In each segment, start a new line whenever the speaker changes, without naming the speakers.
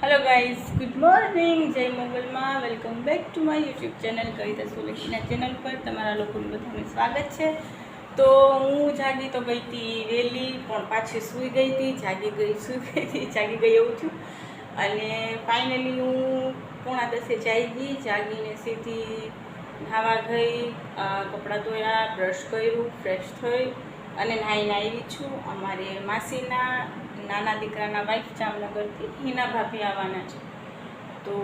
Hello guys, good morning, Jai मंगलમાં welcome back to my YouTube channel Kavita સોલંકીના channel પર તમારા લોકોનું બધાનું સ્વાગત છે। તો હું જાગી તો ગઈ હતી વહેલી, પણ પાછી સૂઈ ગઈ હતી, જાગી ગઈ એવું છું। અને ફાઇનલી હું 9:30 જાગીને સીધી નાહવા ગઈ, કપડાં ધોયા, બ્રશ કર્યું, ફ્રેશ થઈ અને નાહીને આવી છું। અમારે માસીના નાના દીકરાના વાઈફ જામનગરથી હિના ભાભી આવવાના છે, તો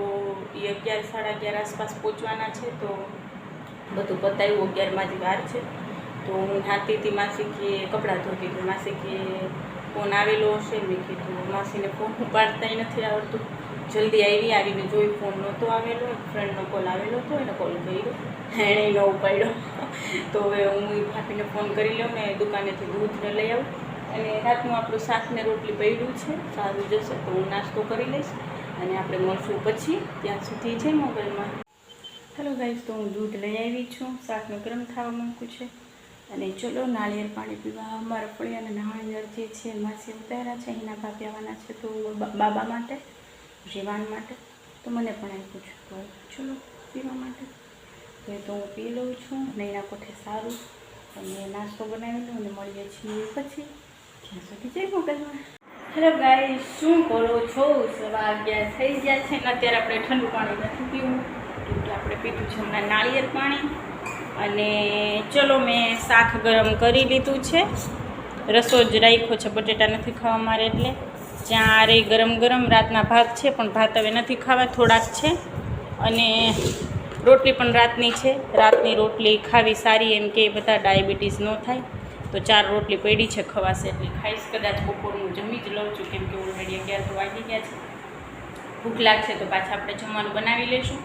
એ 11 સાડા 11 આસપાસ પહોંચવાના છે। તો બધું પતાવ્યું, 11માં જ વાર છે। તો હું નાતી હતી, માસી કે કપડાં ધોતી હતી, માસી કે ફોન આવેલો હશે। મેં કીધું માસીને ફોન ઉપાડતા નથી આવડતું, જલ્દી આવીને જોઈ ફોન નહોતો આવેલો, એક ફ્રેન્ડનો કોલ આવેલો હતો, એને કોલ કર્યો, એણે ન ઉપાડ્યો। તો હવે હું એ ભાભીને ફોન કરી લઉં ને દુકાનેથી દૂધને લઈ આવું, અને રાતનું આપણું શાક ને રોટલી પડ્યું છે, સારું જશે તો હું નાસ્તો કરી લઈશ અને આપણે મળશું પછી। ત્યાં સુધી જય મોબાઈલમાં। હેલો ગાઈસ, તો હું દૂધ લઈ આવી છું, શાકને ગરમ થવા મૂક્યું છે, અને ચલો નાળિયેર પાણી પીવા અમારા ફળિયાને નહાવાની અરજી છે। માસી ઉતાર્યા છે, એના ભાભી આવવાના છે, તો બાબા માટે, જીવાન માટે, તો મને પણ આપ્યું છે, તો ચલો પીવા માટે। તો એ તો હું પી લઉં છું, અને એના કોઠે સારું અને નાસ્તો બનાવી લઉં અને મળીએ છીએ પછી। ત્યાં સુધી જઈ મોબાઈલમાં। હેલો ગાઈસ, શું કરો છો? સવા 11 થઈ ગયા છે ને અત્યારે આપણે ઠંડુ પાણી નથી પીવું, કેમ કે આપણે પીધું છે હમણાં નાળિયેર પાણી। અને ચલો મેં શાક ગરમ કરી લીધું છે, રસો જ રાખ્યો છે, બટેટા નથી ખાવા મારે એટલે। જ્યાં રે ગરમ ગરમ રાતના ભાત છે, પણ ભાત હવે નથી ખાવા, થોડાક છે, અને રોટલી પણ રાતની છે। રાતની રોટલી ખાવી સારી, એમ કે બધા ડાયાબિટીસ ન થાય, તો 4 રોટલી પડી છે, ખવાશે એટલી ખાઈશ। કદાચ બપોરનું જમી જ લઉં છું, કેમ કે ઓલરેડી 11 તો વાગી ગયા છે। ભૂખ લાગશે તો પાછા આપણે જમવાનું બનાવી લઈશું,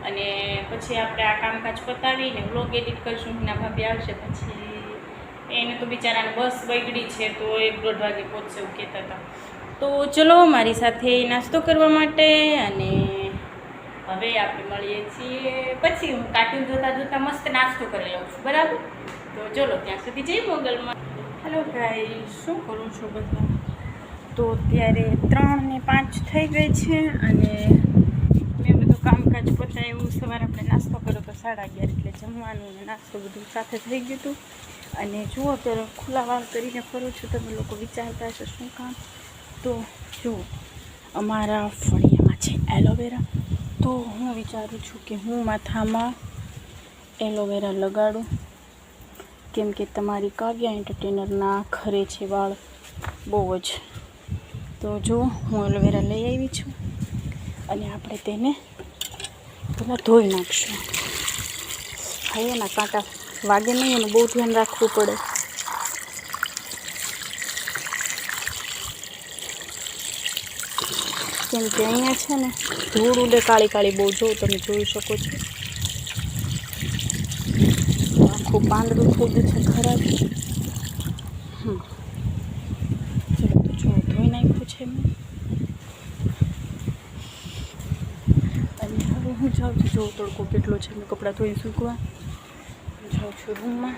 અને પછી આપણે આ કામકાજ પતાવીને વ્લોગ એડિટ કરીશું। હિના ભાભી આવશે પછી, એને તો બિચારાને બસ બગડી છે, તો 1-1.5 વાગે પહોંચશે એવું કહેતા હતા। તો ચલો મારી સાથે નાસ્તો કરવા માટે, અને હવે આપણે મળીએ છીએ પછી। હું કાર્ટૂન જોતા મસ્ત નાસ્તો કરી લઉં છું, બરાબર? તો ચલો ત્યાં સુધી જઈ મોગલમાં। હેલો ગાઈસ, શું કરું છું બધા? તો અત્યારે 3:05 થઈ ગઈ છે, અને મેં બધું કામકાજ પતાવ્યું। સવારે આપણે નાસ્તો કર્યો તો 11:30, એટલે જમવાનું અને નાસ્તો બધું સાથે થઈ ગયું હતું। અને જુઓ અત્યારે ખુલ્લા વાળ કરીને ફરું છું, તમે લોકો વિચારતા હશો શું કામ? તો જુઓ, અમારા ફળિયામાં છે એલોવેરા, તો હું વિચારું છું કે હું માથામાં એલોવેરા લગાડું, કેમ કે તમારી કાવ્યા એન્ટરટેનરના ઘરે છે વાળ બહુ જ। તો જો હું એલોવેરા લઈ આવી છું, અને આપણે તેને પહેલાં ધોઈ નાખશું। હા, એના કાંટા વાગે નહીં, એનું બહુ ધ્યાન રાખવું પડે। કેમ કે અહીંયા છે ને ધૂળ ઉડે, કાળી કાળી બહુ, જો તમે જોઈ શકો છો, આખું પાંદડું થઈ ગયું છે ખરાબ। ચલો તો જો ધોઈ નાખ્યું છે મેં, અને હવે હું જાઉં છું, જો તડકો કેટલો છે, મેં કપડાં ધોઈ સૂકવા જાઉં છું રૂમમાં।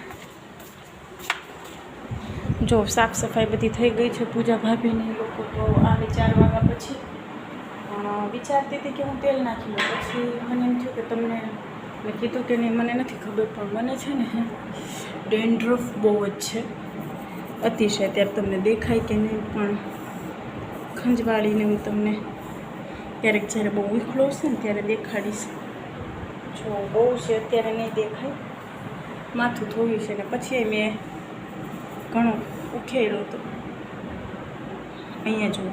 જો સાફ સફાઈ બધી થઈ ગઈ છે, પૂજા ભાભીને લોકો તો આવે 4 વાગ્યા પછી। વિચારતી હતી કે હું તેલ નાખી લઉં, પછી મને એમ થયું કે તમને મેં કીધું કે નહીં, મને નથી ખબર, પણ મને છે ને ડેન્ડ્રફ બહુ જ છે, અતિશય। ત્યારે તમને દેખાય કે નહીં, પણ ખંજવાળીને હું તમને ક્યારેક જ્યારે બહુ વિખલો હશે ને ત્યારે દેખાડીશ। જો બહુ છે, અત્યારે નહીં દેખાય, માથું ધોયું છે, ને પછી મેં ઘણો ઉખેડ્યો હતો અહીંયા જુઓ।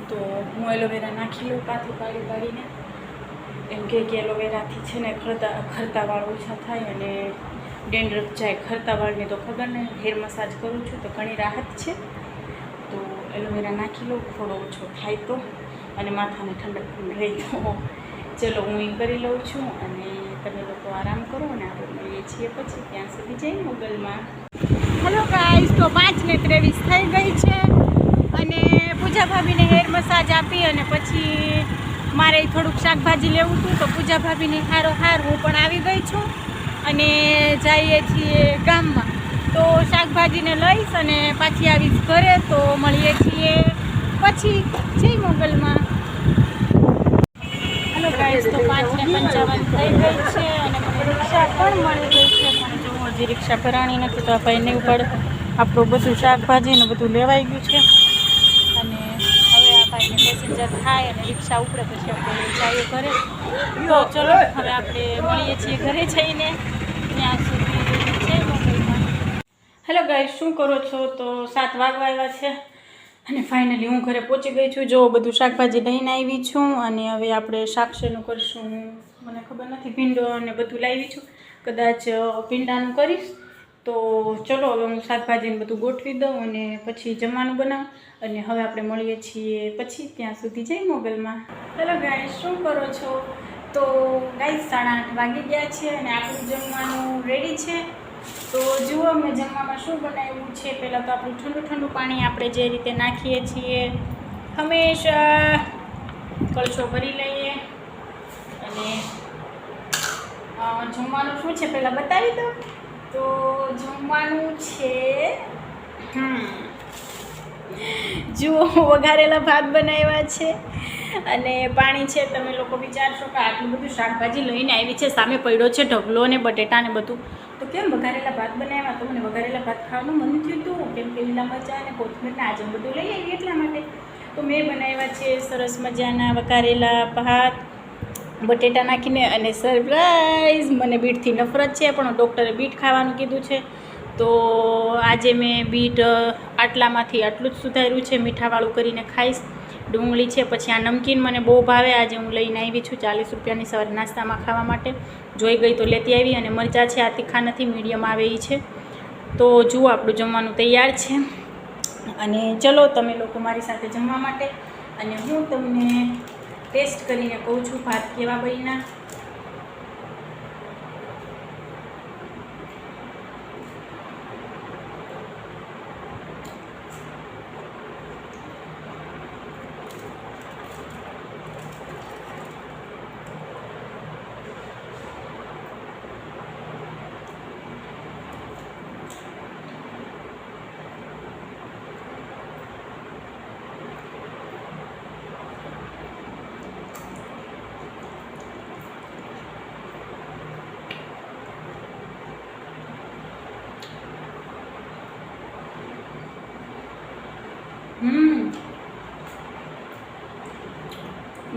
તો હું એલોવેરા નાખી લઉં પાડીને, એમ કે એલોવેરાથી છે ને ખરતા વાળ ઓછા થાય અને ડેન્ડ્રફ જાય। ખરતા વાળની તો ખબર નહીં, હેર મસાજ કરું છું તો ઘણી રાહત છે। તો એલોવેરા નાખી લઉં, થોડો ઓછો થાય તો, અને માથાને ઠંડક પણ રહે તો। ચલો હું એ કરી લઉં છું, અને તમે લોકો આરામ કરો, અને આપણે મળીએ છીએ પછી। ત્યાં સુધી જઈ મોગલમાં। હેલો ગાઈસ, તો 5:23 થઈ ગઈ છે, અને પૂજા ભાભીને હેર મસાજ આપી, અને પછી મારે થોડુંક શાકભાજી લેવું હતું, તો પૂજા ભાભીની હાર હું પણ આવી ગઈ છું, અને જઈએ છીએ ગામમાં। તો શાકભાજીને લઈશ અને પાછી આવીશ ઘરે, તો મળીએ છીએ પછી જય મોગલમાં. હલો ગાઈસ, તો 5:55 થઈ ગઈ છે અને મને રિક્ષા પણ મળી ગઈ છે. પણ જો હજી રિક્ષા ભરાણી નથી તો આ ભાઈને ઉપર આપણું બધું શાકભાજી ને બધું લેવાઈ ગયું છે. અને હવે આ ભાઈને પેસેન્જર થાય અને રિક્ષા ઉપડે પછી આપણે જઈએ ઘરે. તો ચલો હવે આપણે મળીએ છીએ ઘરે જઈને. ત્યાં સુધી જય મોગલમાં. હેલો ગાઈસ, શું કરો છો? તો 7 વાગવા આવ્યા છે અને ફાઇનલી હું ઘરે પહોંચી ગઈ છું. જો બધું શાકભાજી લઈને આવી છું અને હવે આપણે શાકશેનું કરીશું. મને ખબર નથી, ભીંડો અને બધું લાવી છું, કદાચ ભીંડાનું કરીશ. તો ચલો હવે હું શાકભાજીને બધું ગોઠવી દઉં અને પછી જમવાનું બનાવું. અને હવે આપણે મળીએ છીએ પછી. ત્યાં સુધી જય મોગલમાં. હેલો ગાઈસ, શું કરો છો? તો ગાઈસ 8:30 વાગી ગયા છે અને આપણું જમવાનું રેડી છે. તો જુઓ મેં જમવામાં શું બનાવ્યું છે. પહેલાં તો આપણું ઠંડુ પાણી આપણે જે રીતે નાખીએ છીએ હંમેશા કળશો ભરી લઈએ. અને જમવાનું શું છે પહેલાં બતાવી દઉં. તો જમવાનું છે જુઓ વઘારેલા ભાત બનાવ્યા છે અને પાણી છે. તમે લોકો વિચારશો કે આટલું બધું શાકભાજી લઈને આવી છે, સામે પડ્યો છે ઢગલો ને બટેટા ને બધું, તો કેમ વઘારેલા ભાત બનાવ્યા? તો મને વઘારેલા ભાત ખાવાનું મન થયું હતું, કેમ કે લીલા મરચાં અને કોથમીર આજે બધું લઈ આવી એટલા માટે. તો મેં બનાવ્યા છે સરસ મજાના વઘારેલા ભાત બટેટા નાખીને. અને સરપ્રાઈઝ, મને બીટથી નફરત છે પણ ડૉક્ટરે બીટ ખાવાનું કીધું છે. તો આજે મેં બીટ આટલામાંથી આટલું જ સુધાર્યું છે, મીઠાવાળું કરીને ખાઈશ. ડુંગળી છે, પછી આ નમકીન મને બહુ ભાવે, આજે હું લઈને આવી છું 40 રૂપિયાની સવારે નાસ્તામાં ખાવા માટે. જોઈ ગઈ તો લેતી આવી. અને મરચાં છે, આ તીખા નથી, મીડિયમ આવે એ છે. તો જુઓ આપણું જમવાનું તૈયાર છે અને ચલો તમે લોકો મારી સાથે જમવા માટે. અને હું તમને ટેસ્ટ કરીને કહું છું ભાત કેવા બન્યા.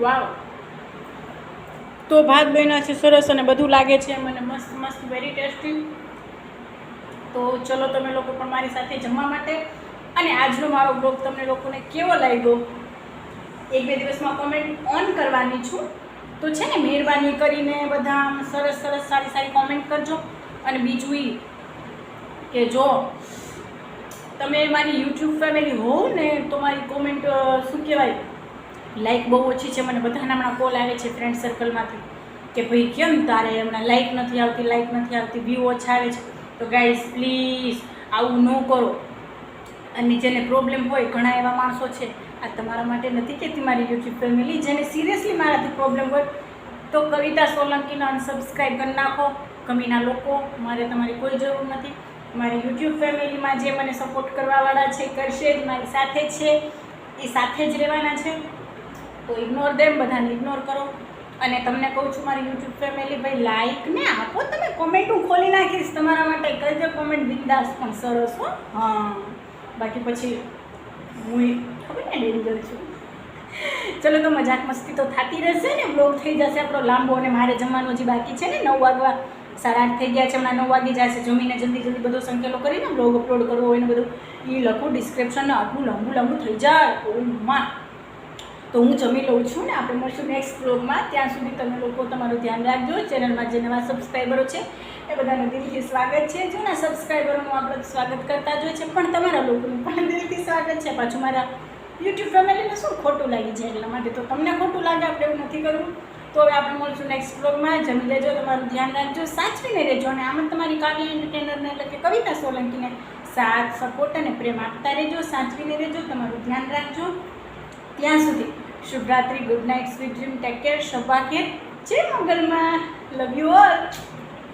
વાવ, તો ભાત બન્યા છે સરસ અને બધું લાગે છે મને મસ્ત મસ્ત, વેરી ટેસ્ટી. તો ચલો તમે લોકો પણ મારી સાથે જમવા માટે. અને આજનો મારો બ્લોગ તમને લોકોને કેવો લાગ્યો 1-2 દિવસમાં કોમેન્ટ ઓન કરવાની છું. તો છે ને મહેરબાની કરીને બધા સરસ સરસ સારી કોમેન્ટ કરજો. અને બીજું એ કે જો તમે મારી યુટ્યુબ ફેમિલી હોવ ને તો મારી કોમેન્ટ શું કહેવાય, લાઇક બહુ ઓછી છે. મને બધાના હમણાં કોલ આવે છે ફ્રેન્ડ સર્કલમાંથી કે ભાઈ કેમ તારે હમણાં લાઇક નથી આવતી, વ્યૂ ઓછા આવે છે. તો ગાઈઝ પ્લીઝ આવું ન કરો. અને જેને પ્રોબ્લેમ હોય, ઘણા એવા માણસો છે, આ તમારા માટે નથી કહેતી મારી યુટ્યુબ ફેમિલી, જેને સિરિયસલી મારાથી પ્રોબ્લેમ હોય તો કવિતા સોલંકીને અનસબસ્ક્રાઈબ કરી નાખો. કમીના લોકો, મારે તમારી કોઈ જરૂર નથી. મારી યુટ્યુબ ફેમિલીમાં જે મને સપોર્ટ કરવાવાળા છે કરશે જ, મારી સાથે છે, એ સાથે જ રહેવાના છે. તો ઇગ્નોર દેમ, બધાને ઇગ્નોર કરો. અને તમને કહું છું મારી યુટ્યુબ ફેમિલી, ભાઈ લાઈક ને આપો. તમે કોમેન્ટ હું ખોલી નાખીશ તમારા માટે, કરજો કોમેન્ટ બિંદાસ પણ સરસ હો. હા, બાકી પછી હું ખબર ને ડેન્જર છું. ચલો તો મજાક મસ્તી તો થતી રહેશે ને, બ્લોગ થઈ જશે આપણો લાંબો. અને મારે જમવાનું હજી બાકી છે ને, 9 વાગવા 8:30 થઈ ગયા છે, હમણાં 9 વાગી જશે. જમીને જલ્દી બધો સંકેલો કરીને બ્લોગ અપલોડ કરવો હોય ને બધું એ લખું ડિસ્ક્રિપ્શન, આટલું લાંબુ થઈ જાય. ઓ માં, તો હું જમી લઉં છું ને આપણે મળશું નેક્સ્ટ બ્લોગમાં. ત્યાં સુધી તમે લોકો તમારું ધ્યાન રાખજો. ચેનલમાં જે નવા સબસ્ક્રાઈબરો છે એ બધાનું દિલથી સ્વાગત છે. જૂના સબસ્ક્રાઈબરોનું આપણે સ્વાગત કરતા જ હોય છે, પણ તમારા લોકોનું પણ દિલથી સ્વાગત છે. પાછું મારા યુટ્યુબ ફેમિલીને શું ખોટું લાગી જાય એટલા માટે. તો તમને ખોટું લાગે, આપણે એવું નથી કરવું. તો હવે આપણે મળશું નેક્સ્ટ બ્લોગમાં. જમી લેજો, તમારું ધ્યાન રાખજો, સાચવીને રહેજો. અને આમ તમારી કાવ્ય એન્ટરટેનરને એટલે કે કવિતા સોલંકીને સાથ, સપોર્ટ અને પ્રેમ આપતા રહેજો, સાચવીને રહેજો, તમારું ધ્યાન રાખજો. ત્યાં સુધી શુભરાત્રી, good night, sweet dream, take care, શબ્બા ખેર, જય મંગલમાં, લવ યુ ઓલ.